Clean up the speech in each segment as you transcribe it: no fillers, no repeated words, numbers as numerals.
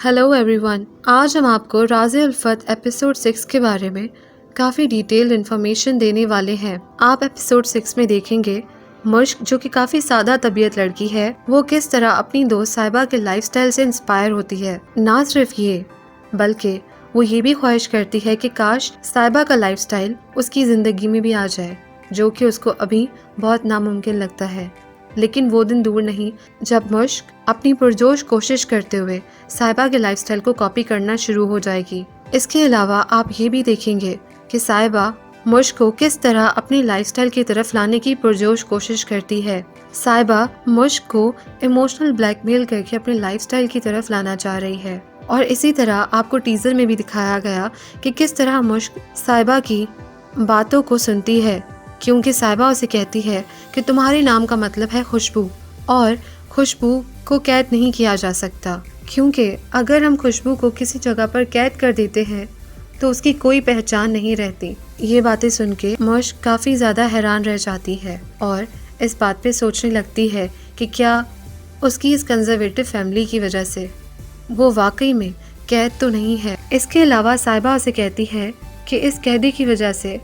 Hello everyone. आज हम आपको राज़े उल्फत एपिसोड 6 के बारे में काफ़ी डिटेल्ड इन्फॉर्मेशन देने वाले हैं। आप एपिसोड 6 में देखेंगे मुश्क, जो कि काफ़ी सादा तबीयत लड़की है, वो किस तरह अपनी दोस्त साहिबा के लाइफस्टाइल से इंस्पायर होती है। ना सिर्फ ये, बल्कि वो ये भी ख्वाहिश करती है कि काश साहिबा का लाइफस्टाइल उसकी ज़िंदगी में भी आ जाए, जो कि उसको अभी बहुत नामुमकिन लगता है। लेकिन वो दिन दूर नहीं जब मुश्क अपनी पुरजोश कोशिश करते हुए साहिबा के लाइफस्टाइल को कॉपी करना शुरू हो जाएगी। इसके अलावा आप ये भी देखेंगे कि साहिबा मुश्क को किस तरह अपनी लाइफस्टाइल की तरफ लाने की पुरजोश कोशिश करती है। साहिबा मुश्क को इमोशनल ब्लैकमेल करके अपनी लाइफस्टाइल की तरफ लाना चाह रही है। और इसी तरह आपको टीजर में भी दिखाया गया कि किस तरह मुश्क साहिबा की बातों को सुनती है, क्योंकि साहिबा उसे कहती है कि तुम्हारे नाम का मतलब है खुशबू, और खुशबू को कैद नहीं किया जा सकता, क्योंकि अगर हम खुशबू को किसी जगह पर कैद कर देते हैं तो उसकी कोई पहचान नहीं रहती। ये बातें सुन के मुश्क काफ़ी ज़्यादा हैरान रह जाती है और इस बात पे सोचने लगती है कि क्या उसकी इस कंजर्वेटिव फैमिली की वजह से वो वाकई में कैद तो नहीं है। इसके अलावा साहिबा उसे कहती है कि इस कैदी की वजह से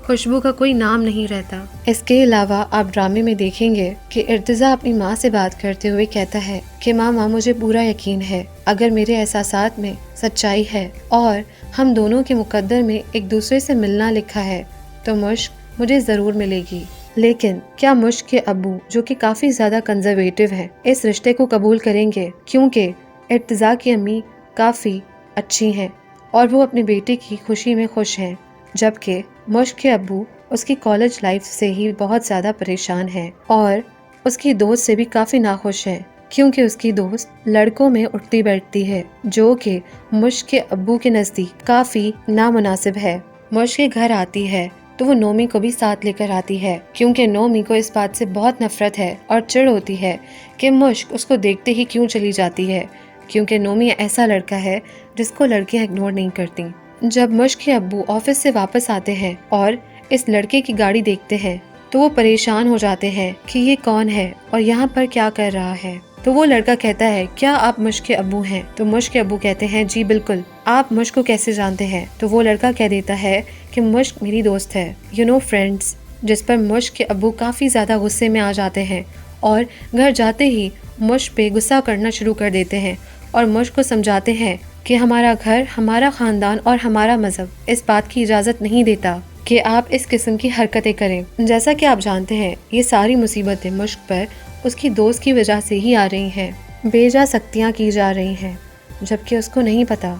खुशबू का कोई नाम नहीं रहता। इसके अलावा आप ड्रामे में देखेंगे कि इर्तिजा अपनी माँ से बात करते हुए कहता है कि माँ मुझे पूरा यकीन है, अगर मेरे एहसासात में सच्चाई है और हम दोनों के मुकद्दर में एक दूसरे से मिलना लिखा है तो मुश्क मुझे ज़रूर मिलेगी। लेकिन क्या मुश्क के अब्बू, जो कि काफ़ी ज़्यादा कंजर्वेटिव है, इस रिश्ते को कबूल करेंगे? क्योंकि इर्तिजा की अम्मी काफ़ी अच्छी हैं और वो अपने बेटे की खुशी में खुश हैं, जबकि मुश्क के अब्बू उसकी कॉलेज लाइफ से ही बहुत ज़्यादा परेशान है और उसकी दोस्त से भी काफ़ी नाखुश है, क्योंकि उसकी दोस्त लड़कों में उठती बैठती है, जो कि मुश्क के अब्बू के नज़दीक काफ़ी नामुनासिब है। मुश्क के घर आती है तो वो नोमी को भी साथ लेकर आती है, क्योंकि नोमी को इस बात से बहुत नफरत है और चिढ़ होती है कि मुश्क उसको देखते ही क्यों चली जाती है, क्योंकि नोमी ऐसा लड़का है जिसको लड़कियां इग्नोर नहीं करती। जब मुश्क के अब्बू ऑफिस से वापस आते हैं और इस लड़के की गाड़ी देखते हैं तो वो परेशान हो जाते हैं कि ये कौन है और यहाँ पर क्या कर रहा है। तो वो लड़का कहता है, क्या आप मुश्क के अब्बू हैं? तो मुश्क के अब्बू कहते हैं, जी बिल्कुल। आप मुश्क को कैसे जानते हैं? तो वो लड़का कह देता है कि मुश्क मेरी दोस्त है, यू नो फ्रेंड्स। जिस पर मुश्क के अब्बू काफी ज्यादा गुस्से में आ जाते हैं और घर जाते ही मुश्क पे गुस्सा करना शुरू कर देते हैं और मुश्क को समझाते हैं कि हमारा घर, हमारा खानदान और हमारा मजहब इस बात की इजाज़त नहीं देता कि आप इस किस्म की हरकतें करें। जैसा कि आप जानते हैं, ये सारी मुसीबतें मुश्क पर उसकी दोस्त की वजह से ही आ रही हैं। बेजा सख्तियाँ की जा रही हैं, जबकि उसको नहीं पता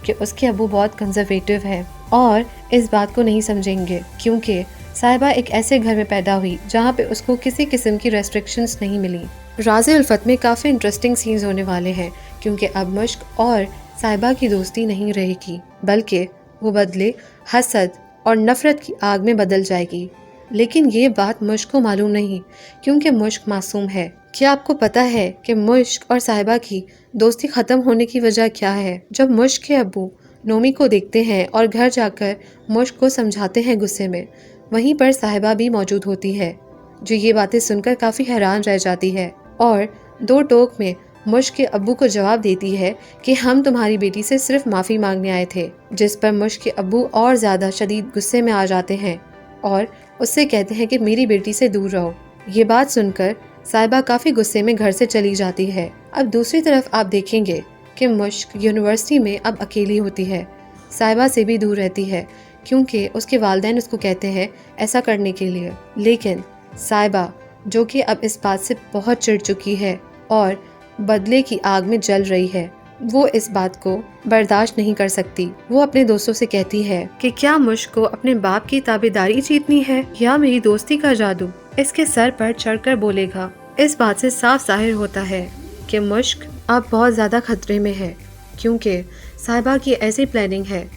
कि उसके अब्बू बहुत कंजर्वेटिव है और इस बात को नहीं समझेंगे, क्योंकि साहिबा एक ऐसे घर में पैदा हुई जहाँ पे उसको किसी किस्म की रेस्ट्रिक्शंस नहीं मिली। राज़े उल्फत में काफ़ी इंटरेस्टिंग सीन्स होने वाले हैं, क्योंकि अब मुश्क और साहिबा की दोस्ती नहीं रहेगी, बल्कि वो बदले हसद और नफरत की आग में बदल जाएगी। लेकिन ये बात मुश्क को मालूम नहीं, क्योंकि मुश्क मासूम है। क्या आपको पता है कि मुश्क और साहिबा की दोस्ती ख़त्म होने की वजह क्या है? जब मुश्क के अब्बू नोमी को देखते हैं और घर जाकर मुश्क को समझाते हैं गुस्से में, वहीं पर साहिबा भी मौजूद होती है, जो ये बातें सुनकर काफ़ी हैरान रह जाती है और दो टोक में मुश्क के अब्बू को जवाब देती है कि हम तुम्हारी बेटी से सिर्फ माफ़ी मांगने आए थे। जिस पर मुश्क के अब्बू और ज़्यादा शदीद गुस्से में आ जाते हैं और उससे कहते हैं कि मेरी बेटी से दूर रहो। ये बात सुनकर साहिबा काफ़ी गुस्से में घर से चली जाती है। अब दूसरी तरफ आप देखेंगे कि मुश्क यूनिवर्सिटी में अब अकेली होती है, साहिबा से भी दूर रहती है, क्योंकि उसके वालिदैन उसको कहते हैं ऐसा करने के लिए। लेकिन साहिबा, जो कि अब इस बात से बहुत चिढ़ चुकी है और बदले की आग में जल रही है, वो इस बात को बर्दाश्त नहीं कर सकती। वो अपने दोस्तों से कहती है कि क्या मुश्क को अपने बाप की ताबेदारी जीतनी है या मेरी दोस्ती का जादू इसके सर पर चढ़कर बोलेगा। इस बात से साफ जाहिर होता है कि मुश्क अब बहुत ज़्यादा खतरे में है, क्योंकि साहिबा की ऐसी प्लानिंग है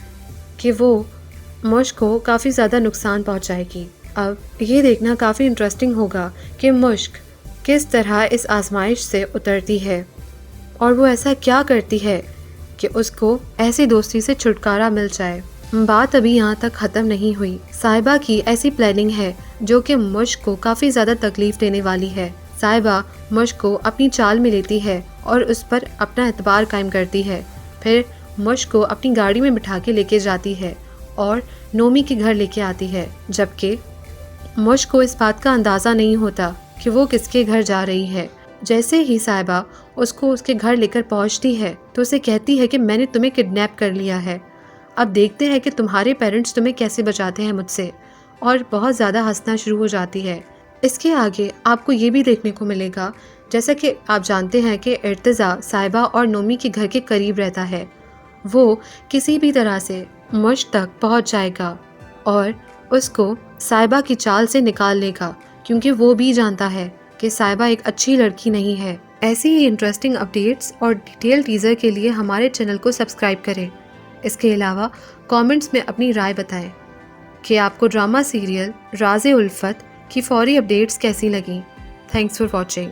कि वो मुश्क को काफ़ी ज़्यादा नुकसान पहुँचाएगी। अब ये देखना काफ़ी इंटरेस्टिंग होगा कि मुश्क किस तरह इस आजमाइश से उतरती है और वो ऐसा क्या करती है कि उसको ऐसी दोस्ती से छुटकारा मिल जाए। बात अभी यहाँ तक ख़त्म नहीं हुई। साहिबा की ऐसी प्लानिंग है जो कि मुश्क को काफ़ी ज़्यादा तकलीफ देने वाली है। साहिबा मुश्क को अपनी चाल में लेती है और उस पर अपना एतबार कायम करती है پھر مشک کو اپنی گاڑی میں بٹھا کے لے کے جاتی ہے اور نومی کے گھر لے کے آتی ہے، جبکہ مشک کو اس بات کا اندازہ نہیں ہوتا کہ وہ کس کے گھر جا رہی ہے۔ جیسے ہی صاحبہ اس کو اس کے گھر لے کر پہنچتی ہے تو اسے کہتی ہے کہ میں نے تمہیں کڈنیپ کر لیا ہے، اب دیکھتے ہیں کہ تمہارے پیرنٹس تمہیں کیسے بچاتے ہیں مجھ سے، اور بہت زیادہ ہنسنا شروع ہو جاتی ہے۔ اس کے آگے آپ کو یہ بھی دیکھنے کو ملے گا، جیسا کہ آپ جانتے ہیں کہ ارتضیٰ صاحبہ اور نومی کے گھر کے قریب رہتا ہے، وہ کسی بھی طرح سے مشک تک پہنچ جائے گا اور اس کو صاحبہ کی چال سے نکال لے گا، کیونکہ وہ بھی جانتا ہے کہ صاحبہ ایک اچھی لڑکی نہیں ہے۔ ایسی ہی انٹرسٹنگ اپڈیٹس اور ڈیٹیل ٹیزر کے لیے ہمارے چینل کو سبسکرائب کریں۔ اس کے علاوہ کامنٹس میں اپنی رائے بتائیں کہ آپ کو ڈرامہ سیریل راز الفت کی فوری اپڈیٹس کیسی لگیں۔ Thanks for watching.